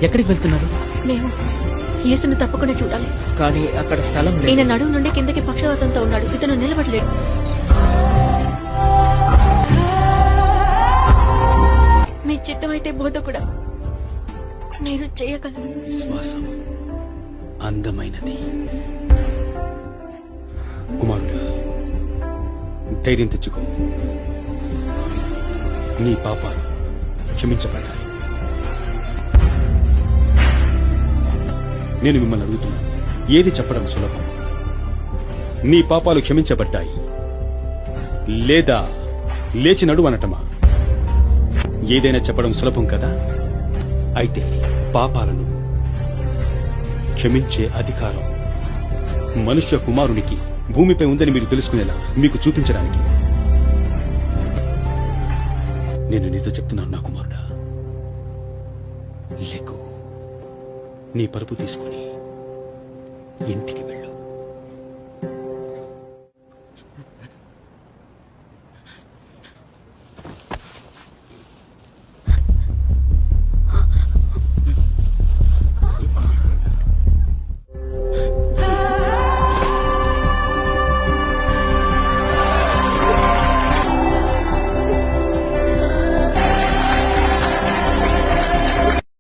ఎక్కడికి వెళ్తున్నారు? మేము యేసును తప్పకుండా చూడాలి. కానీ అక్కడ స్థలం లేదు. ఈయన నడుము నుండి కిందకి పక్షవాతంతో ఉన్నాడు. ఇతను నిలబడలేడు. మీ చిత్తమైతే బోధకుడా మీరు చేయగలరు. విశ్వాసం అందమైనది. కుమారుడా, ధైర్యం తెచ్చుకో. నీ పాపాలు క్షమించబడ్డాయి. నేను మిమ్మల్ని అడుగుతున్నాను, ఏది చెప్పడం సులభం? నీ పాపాలు క్షమించబడ్డాయి లేదా లేచి నడు అనటమా? ఏదైనా చెప్పడం సులభం కదా. అయితే పాపాలను క్షమించే అధికారం మనుష్య కుమారునికి భూమిపై ఉందని మీరు తెలుసుకునేలా మీకు చూపించడానికి నేను నీతో చెప్తున్నాను. నా కుమారుడా, లేకు, నీ పరుపు తీసుకుని ఇంటికి వెళ్ళు.